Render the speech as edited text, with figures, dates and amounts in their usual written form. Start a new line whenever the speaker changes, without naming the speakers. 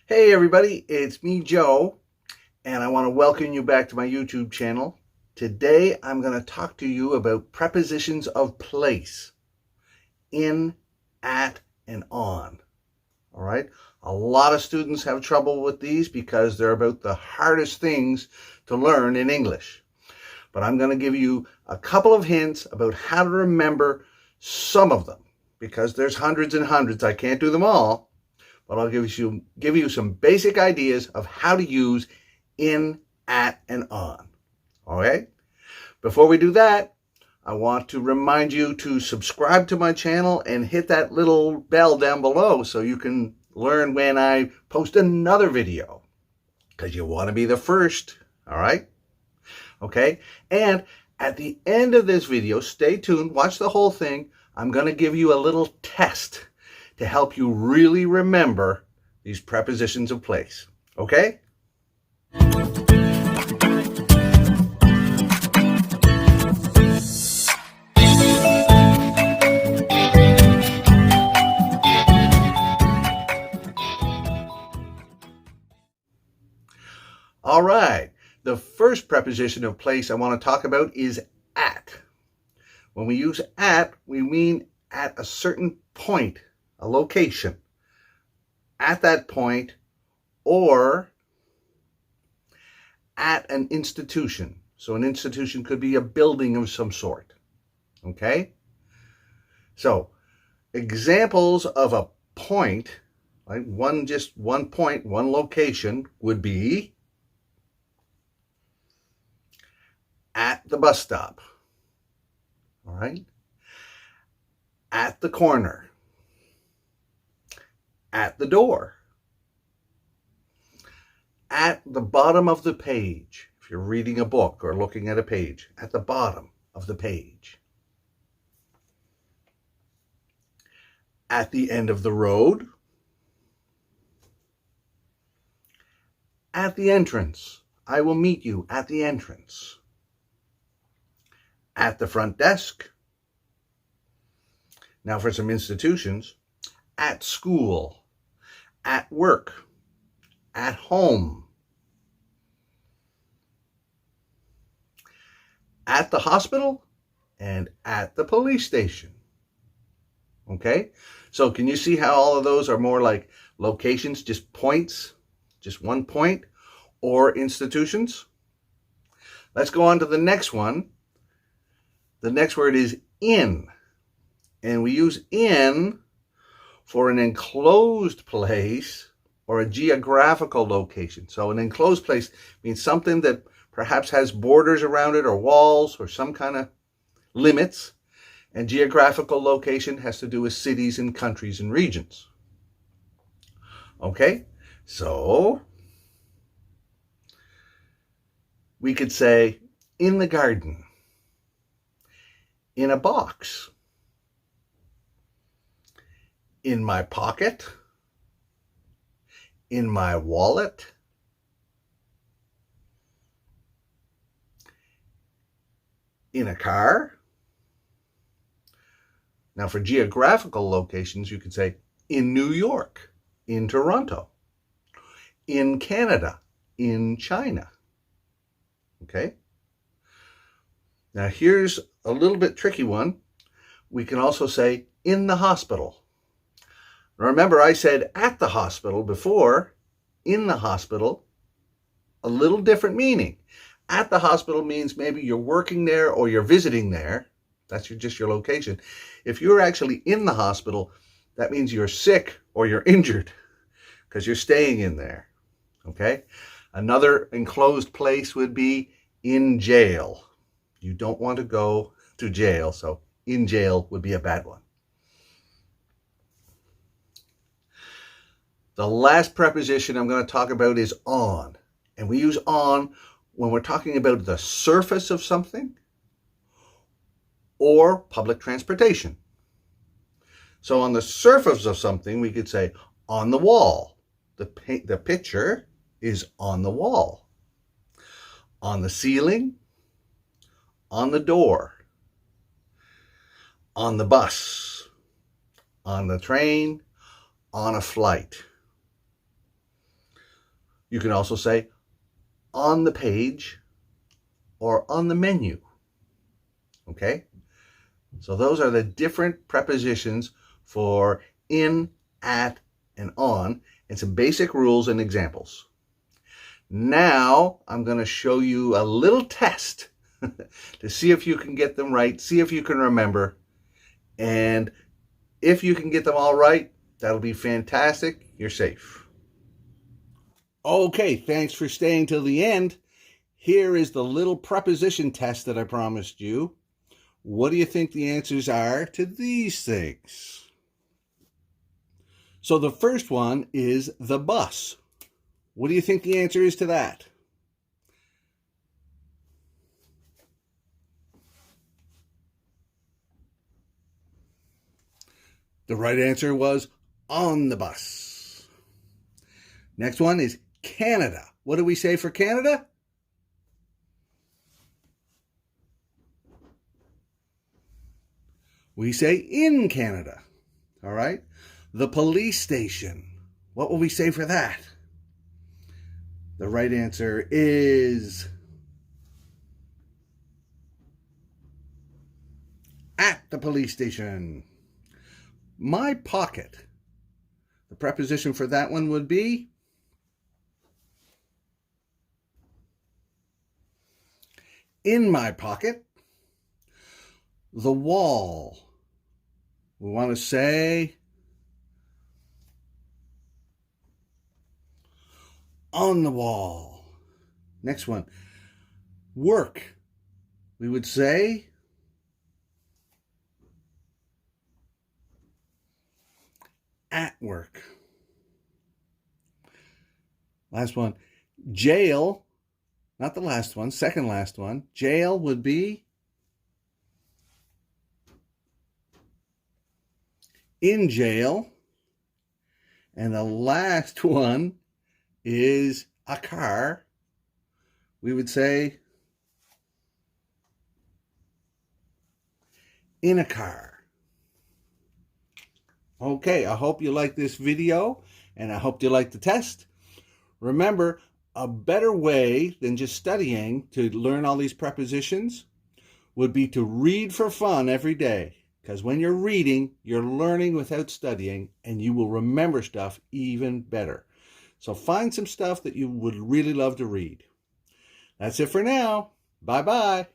Hey everybody, it's me, Joe, and I want to welcome you back to my YouTube channel. Today I'm going to talk to you about prepositions of place. In, at, and on. All right? A lot of students have trouble with these because they're about the hardest things to learn in English. But I'm going to give you a couple of hints about how to remember some of them because there's hundreds and hundreds. I can't do them all. But I'll give you some basic ideas of how to use in, at, and on. All right? Before we do that, I want to remind you to subscribe to my channel and hit that little bell down below so you can learn when I post another video, because you want to be the first. All right? Okay? And at the end of this video, stay tuned, watch the whole thing. I'm going to give you a little test to help you really remember these prepositions of place. Okay? All right. The first preposition of place I want to talk about is at. When we use at, we mean at a certain point, a location, at that point, or at an institution. So an institution could be a building of some sort. Okay? So examples of a point, like just one point, one location, would be at the bus stop. All right? At the corner. At the door. At the bottom of the page. If you're reading a book or looking at a page, at the bottom of the page. At the end of the road. At the entrance. I will meet you at the entrance. At the front desk. Now for some institutions. At school, at work, at home, at the hospital, and at the police station. Okay? So can you see how all of those are more like locations, just points, just one point, or institutions? Let's go on to the next one. The next word is in. And we use in for an enclosed place or a geographical location. So an enclosed place means something that perhaps has borders around it or walls or some kind of limits. And geographical location has to do with cities and countries and regions. Okay, so we could say in the garden, in a box, in my pocket, in my wallet, in a car. Now for geographical locations, you could say in New York, in Toronto, in Canada, in China. Okay? Now here's a little bit tricky one. We can also say in the hospital. Remember, I said at the hospital before. In the hospital, a little different meaning. At the hospital means maybe you're working there or you're visiting there. That's just your location. If you're actually in the hospital, that means you're sick or you're injured because you're staying in there. Okay? Another enclosed place would be in jail. You don't want to go to jail, so in jail would be a bad one. The last preposition I'm going to talk about is on. And we use on when we're talking about the surface of something or public transportation. So on the surface of something, we could say on the wall. The picture is on the wall. On the ceiling, on the door, on the bus, on the train, on a flight. You can also say on the page or on the menu. Okay? So those are the different prepositions for in, at, and on, and some basic rules and examples. Now I'm going to show you a little test to see if you can get them right, see if you can remember, and if you can get them all right, that'll be fantastic. You're safe. Okay, thanks for staying till the end. Here is the little preposition test that I promised you. What do you think the answers are to these things? So the first one is the bus. What do you think the answer is to that? The right answer was on the bus. Next one is Canada. What do we say for Canada? We say in Canada. All right. The police station. What will we say for that? The right answer is at the police station. My pocket. The preposition for that one would be in my pocket. The wall. We want to say on the wall. Next one. Work. We would say at work. Last one. Jail. Not the last one, second last one. Jail would be in jail. And the last one is a car. We would say in a car. Okay, I hope you like this video, and I hope you like the test. Remember, a better way than just studying to learn all these prepositions would be to read for fun every day. Because when you're reading, you're learning without studying, and you will remember stuff even better. So find some stuff that you would really love to read. That's it for now. Bye-bye.